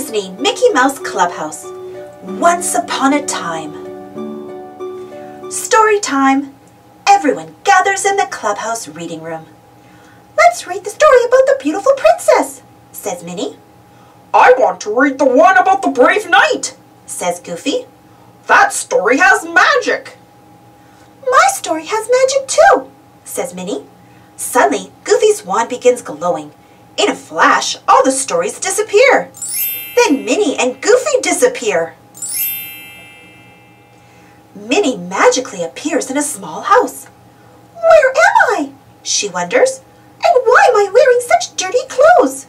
Disney Mickey Mouse Clubhouse. Once upon a time. Story time. Everyone gathers in the clubhouse reading room. Let's read the story about the beautiful princess, says Minnie. I want to read the one about the brave knight, says Goofy. That story has magic. My story has magic too, says Minnie. Suddenly, Goofy's wand begins glowing. In a flash, all the stories disappear. Then Minnie and Goofy disappear. Minnie magically appears in a small house. Where am I? She wonders. And why am I wearing such dirty clothes?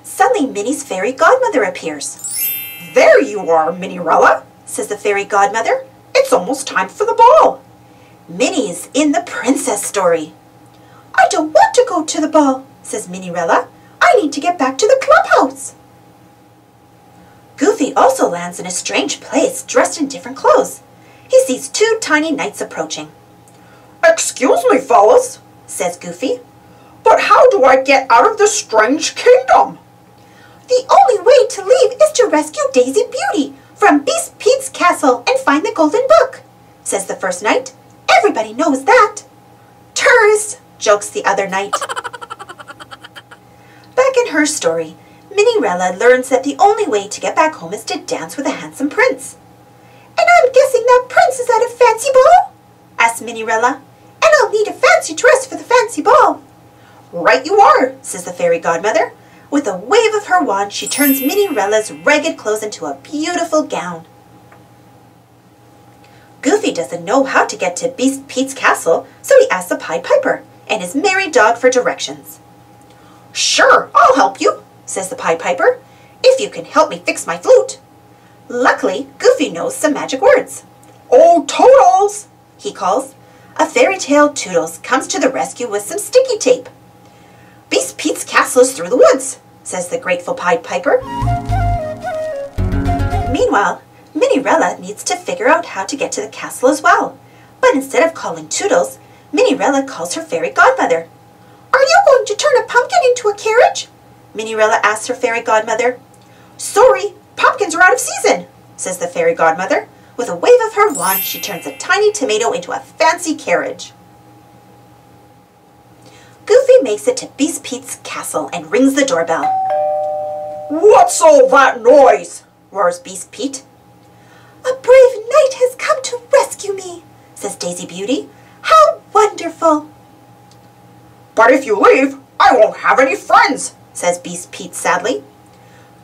Suddenly, Minnie's fairy godmother appears. There you are, Minnie-rella, says the fairy godmother. It's almost time for the ball. Minnie is in the princess story. I don't want to go to the ball, says Minnie-rella. I need to get back to the clubhouse. Goofy also lands in a strange place dressed in different clothes. He sees two tiny knights approaching. Excuse me, fellas, says Goofy. But how do I get out of this strange kingdom? The only way to leave is to rescue Daisy Beauty from Beast Pete's castle and find the golden book, says the first knight. Everybody knows that. Tourists, jokes the other knight. Back in her story, Minnie-rella learns that the only way to get back home is to dance with a handsome prince. And I'm guessing that prince is at a fancy ball? asks Minnie-rella. And I'll need a fancy dress for the fancy ball. Right you are, says the fairy godmother. With a wave of her wand, she turns Minnie-rella's ragged clothes into a beautiful gown. Goofy doesn't know how to get to Beast Pete's castle, so he asks the Pied Piper and his merry dog for directions. Sure, I'll help you, says the Pied Piper, if you can help me fix my flute. Luckily, Goofy knows some magic words. Oh, Toodles, he calls. A fairy tale Toodles comes to the rescue with some sticky tape. Beast Pete's castle is through the woods, says the grateful Pied Piper. Meanwhile, Minnie-rella needs to figure out how to get to the castle as well. But instead of calling Toodles, Minnie-rella calls her fairy godmother. Are you going to turn a pumpkin into a carriage? Minnie-rella asks her fairy godmother. Sorry, pumpkins are out of season, says the fairy godmother. With a wave of her wand, she turns a tiny tomato into a fancy carriage. Goofy makes it to Beast Pete's castle and rings the doorbell. What's all that noise? Roars Beast Pete. A brave knight has come to rescue me, says Daisy Beauty. How wonderful! But if you leave, I won't have any friends, says Beast Pete sadly.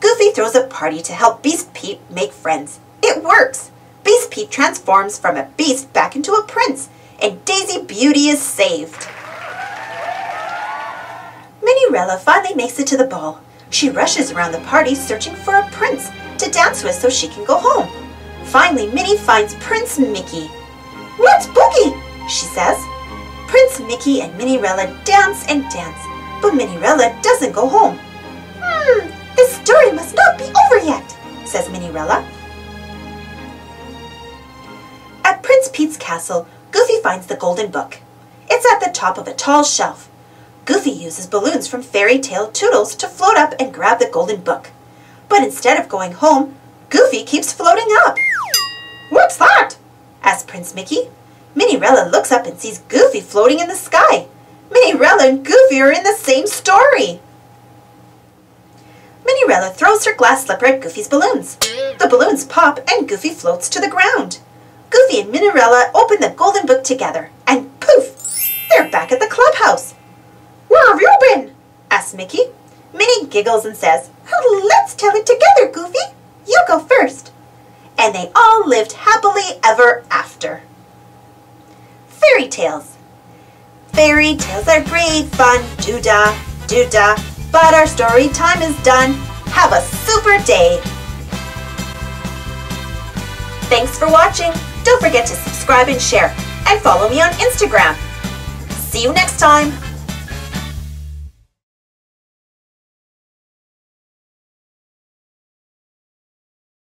Goofy throws a party to help Beast Pete make friends. It works! Beast Pete transforms from a beast back into a prince, and Daisy Beauty is saved. Minnie-rella finally makes it to the ball. She rushes around the party searching for a prince to dance with so she can go home. Finally, Minnie finds Prince Mickey. Let's boogie, she says. Prince Mickey and Minnie-rella dance and dance, but Minnie-rella doesn't go home. The story must not be over yet, says Minnie-rella. At Prince Pete's castle, Goofy finds the golden book. It's at the top of a tall shelf. Goofy uses balloons from fairy tale Toodles to float up and grab the golden book. But instead of going home, Goofy keeps floating up. What's that? asks Prince Mickey. Minnie-rella looks up and sees Goofy floating in the sky. Minnie-rella and Goofy are in the same story. Minnie-rella throws her glass slipper at Goofy's balloons. The balloons pop and Goofy floats to the ground. Goofy and Minnie-rella open the golden book together, and poof! They're back at the clubhouse. Where have you been? asks Mickey. Minnie giggles and says, Let's tell it together, Goofy. You go first. And they all lived happily ever after. Fairy tales. Fairy tales are great fun, doo-dah, doo-dah, but our story time is done. Have a super day. Thanks for watching. Don't forget to subscribe and share, and follow me on Instagram. See you next time.